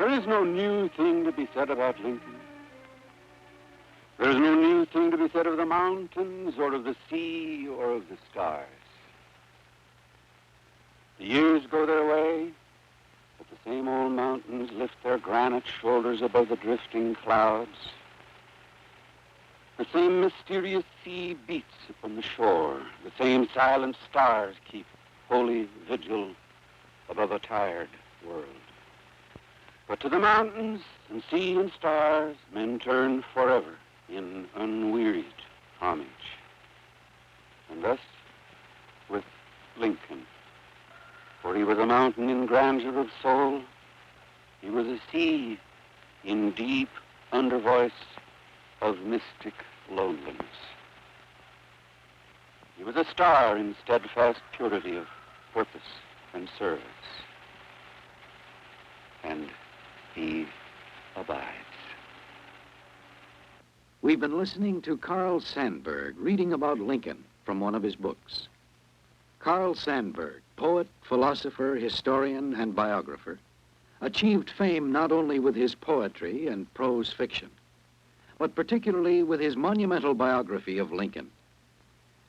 There is no new thing to be said about Lincoln. There is no new thing to be said of the mountains or of the sea or of the stars. The years go their way, but the same old mountains lift their granite shoulders above the drifting clouds. The same mysterious sea beats upon the shore. The same silent stars keep holy vigil above a tired world. But to the mountains and sea and stars, men turn forever in unwearied homage. And thus with Lincoln. For he was a mountain in grandeur of soul. He was a sea in deep undervoice of mystic loneliness. He was a star in steadfast purity of purpose and service. And he abides. We've been listening to Carl Sandburg reading about Lincoln from one of his books. Carl Sandburg, poet, philosopher, historian, and biographer, achieved fame not only with his poetry and prose fiction, but particularly with his monumental biography of Lincoln.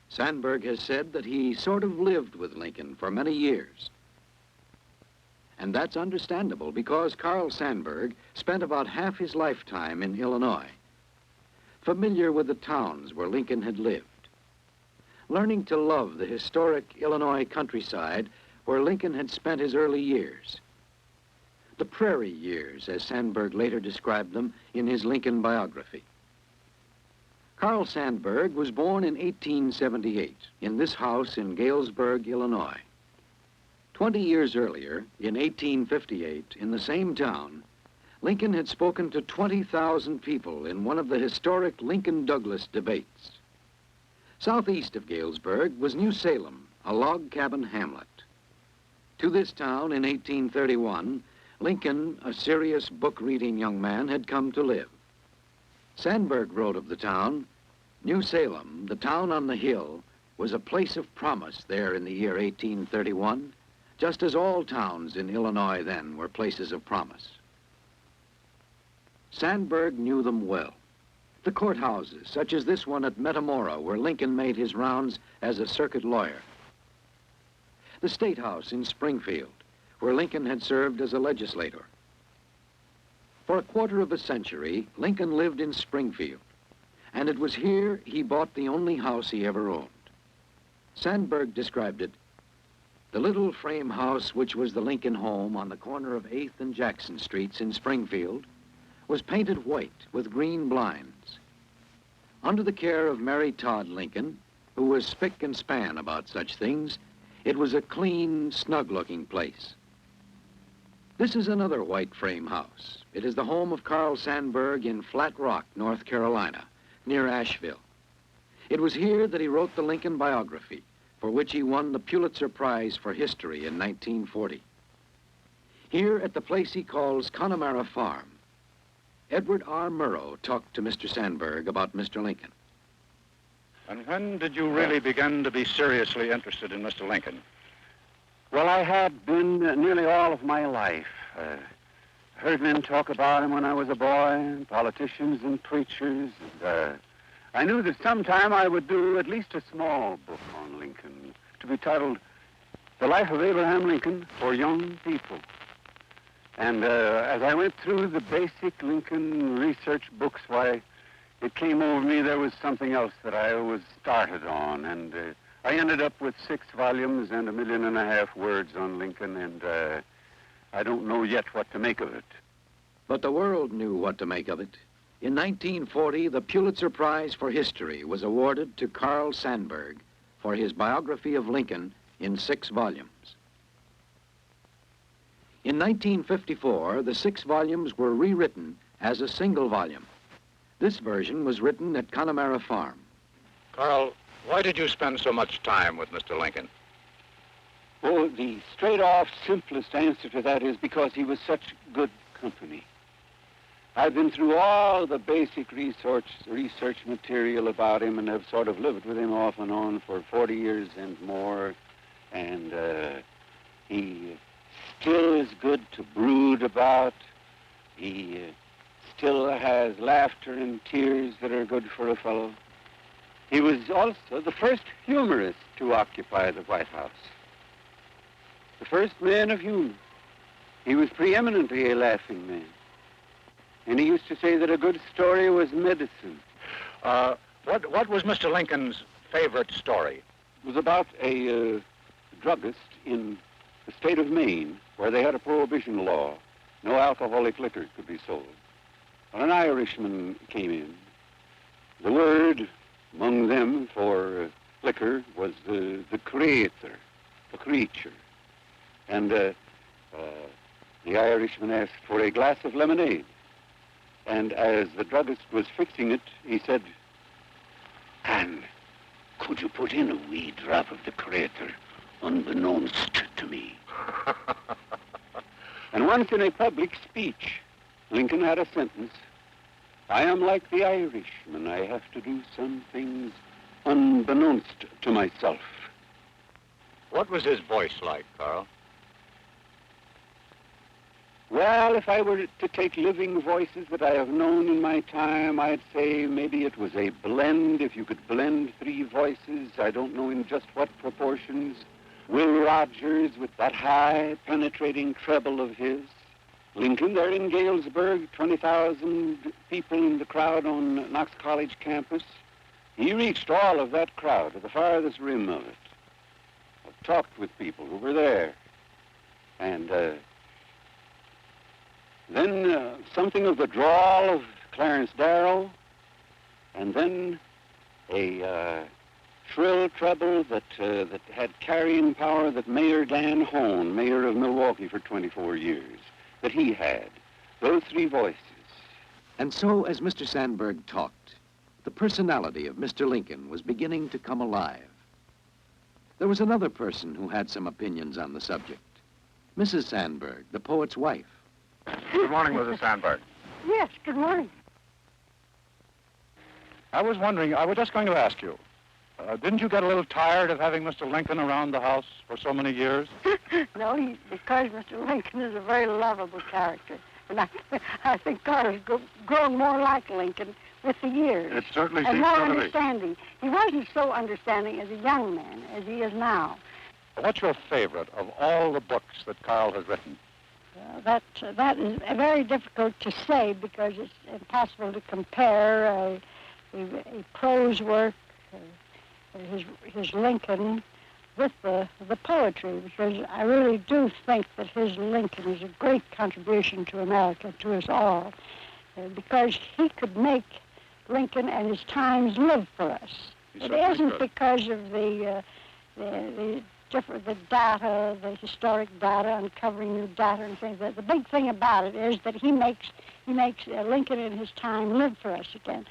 Sandburg has said that he sort of lived with Lincoln for many years. And that's understandable because Carl Sandburg spent about half his lifetime in Illinois, familiar with the towns where Lincoln had lived, learning to love the historic Illinois countryside where Lincoln had spent his early years. The prairie years, as Sandburg later described them in his Lincoln biography. Carl Sandburg was born in 1878 in this house in Galesburg, Illinois. 20 years earlier, in 1858, in the same town, Lincoln had spoken to 20,000 people in one of the historic Lincoln-Douglas debates. Southeast of Galesburg was New Salem, a log cabin hamlet. To this town in 1831, Lincoln, a serious book-reading young man, had come to live. Sandburg wrote of the town, New Salem, the town on the hill, was a place of promise there in the year 1831, just as all towns in Illinois then were places of promise. Sandburg knew them well. The courthouses, such as this one at Metamora, where Lincoln made his rounds as a circuit lawyer. The State House in Springfield, where Lincoln had served as a legislator. For a quarter of a century, Lincoln lived in Springfield, and it was here he bought the only house he ever owned. Sandburg described it, the little frame house which was the Lincoln home on the corner of 8th and Jackson Streets in Springfield was painted white with green blinds. Under the care of Mary Todd Lincoln, who was spick and span about such things, it was a clean, snug-looking place. This is another white frame house. It is the home of Carl Sandburg in Flat Rock, North Carolina, near Asheville. It was here that he wrote the Lincoln biography, for which he won the Pulitzer Prize for History in 1940. Here at the place he calls Connemara Farm, Edward R. Murrow talked to Mr. Sandburg about Mr. Lincoln. And when did you really begin to be seriously interested in Mr. Lincoln? Well, I had been nearly all of my life. Heard men talk about him when I was a boy, politicians and preachers. And, I knew that sometime I would do at least a small book on Lincoln to be titled The Life of Abraham Lincoln for Young People. And as I went through the basic Lincoln research books, why, it came over me there was something else that I was started on. And I ended up with 6 volumes and 1.5 million words on Lincoln, and I don't know yet what to make of it. But the world knew what to make of it. In 1940, the Pulitzer Prize for History was awarded to Carl Sandburg for his biography of Lincoln in 6 volumes. In 1954, the 6 volumes were rewritten as a single volume. This version was written at Connemara Farm. Carl, why did you spend so much time with Mr. Lincoln? Oh, the straight-off, simplest answer to that is because he was such good company. I've been through all the basic research material about him and have sort of lived with him off and on for 40 years and more. And he still is good to brood about. He still has laughter and tears that are good for a fellow. He was also the first humorist to occupy the White House. The first man of humor. He was preeminently a laughing man. And he used to say that a good story was medicine. What was Mr. Lincoln's favorite story? It was about a druggist in the state of Maine where they had a prohibition law. No alcoholic liquor could be sold. When an Irishman came in, the word among them for liquor was the creator, the creature. And the Irishman asked for a glass of lemonade. And as the druggist was fixing it, he said, "And could you put in a wee drop of the creator, unbeknownst to me?" And once in a public speech, Lincoln had a sentence, "I am like the Irishman. I have to do some things unbeknownst to myself." What was his voice like, Carl? Well, if I were to take living voices that I have known in my time, I'd say maybe it was a blend. If you could blend three voices, I don't know in just what proportions. Will Rogers with that high, penetrating treble of his. Lincoln there in Galesburg, 20,000 people in the crowd on Knox College campus. He reached all of that crowd to the farthest rim of it. I've talked with people who were there. And then something of the drawl of Clarence Darrow, and then a shrill treble that had carrying power that Mayor Dan Hone, mayor of Milwaukee for 24 years, that he had. Those three voices. And so, as Mr. Sandburg talked, the personality of Mr. Lincoln was beginning to come alive. There was another person who had some opinions on the subject. Mrs. Sandburg, the poet's wife. Good morning, Mrs. Sandburg. Yes, good morning. I was wondering, I was just going to ask you, didn't you get a little tired of having Mr. Lincoln around the house for so many years? No, because Mr. Lincoln is a very lovable character. And I think Carl has grown more like Lincoln with the years. It certainly and seems more so to me. understanding. He wasn't so understanding as a young man as he is now. What's your favorite of all the books that Carl has written? That is very difficult to say because it's impossible to compare a prose work, his Lincoln, with the poetry, because I really do think that his Lincoln is a great contribution to America, to us all, because he could make Lincoln and his times live for us. It isn't because of the data, the historic data, uncovering new data and things. The big thing about it is that he makes Lincoln and his time live for us again.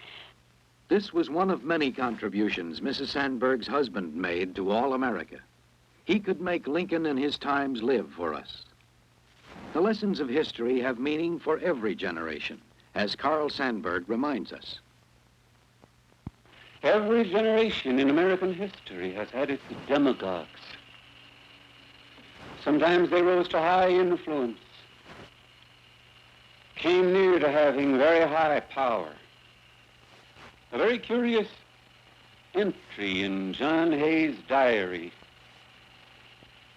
This was one of many contributions Mrs. Sandburg's husband made to all America. He could make Lincoln and his times live for us. The lessons of history have meaning for every generation, as Carl Sandburg reminds us. Every generation in American history has had its demagogues. Sometimes they rose to high influence, came near to having very high power. A very curious entry in John Hay's diary.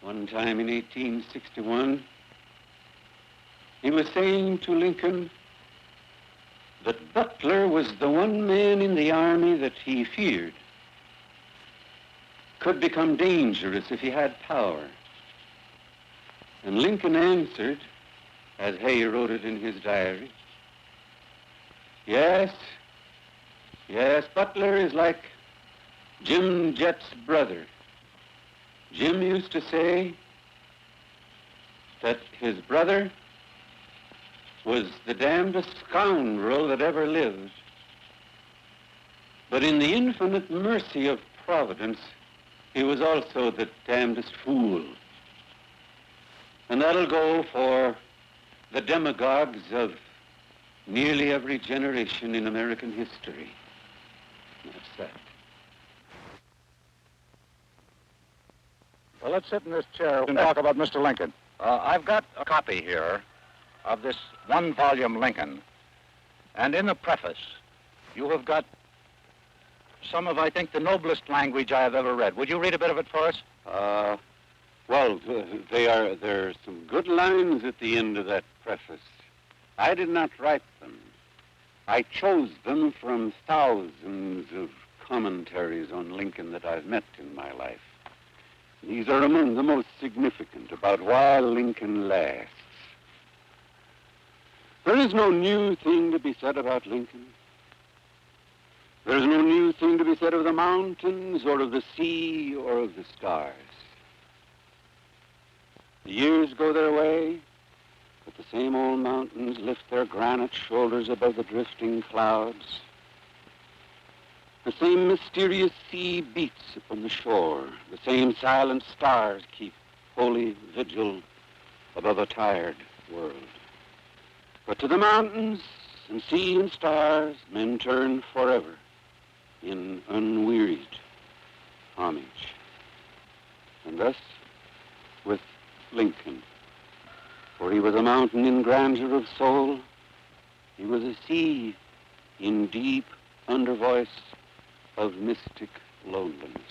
One time in 1861, he was saying to Lincoln that Butler was the one man in the army that he feared could become dangerous if he had power. And Lincoln answered, as Hay wrote it in his diary, yes, Butler is like Jim Jett's brother. Jim used to say that his brother was the damnedest scoundrel that ever lived. But in the infinite mercy of Providence, he was also the damnedest fool. And that'll go for the demagogues of nearly every generation in American history. That's that. Well, let's sit in this chair and talk about Mr. Lincoln. I've got a copy here of this one-volume Lincoln. And in the preface, you have got some of, I think, the noblest language I have ever read. Would you read a bit of it for us? Well, there are some good lines at the end of that preface. I did not write them. I chose them from thousands of commentaries on Lincoln that I've met in my life. These are among the most significant about why Lincoln lasts. There is no new thing to be said about Lincoln. There is no new thing to be said of the mountains or of the sea or of the stars. The years go their way, but the same old mountains lift their granite shoulders above the drifting clouds. The same mysterious sea beats upon the shore. The same silent stars keep holy vigil above a tired world. But to the mountains and sea and stars, men turn forever in unwearied homage. And thus, with Lincoln, for he was a mountain in grandeur of soul, he was a sea in deep undervoice of mystic loneliness.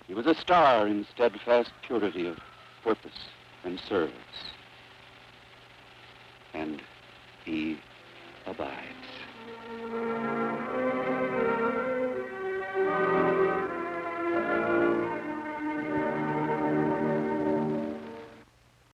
He was a star in steadfast purity of purpose and service. And he abides.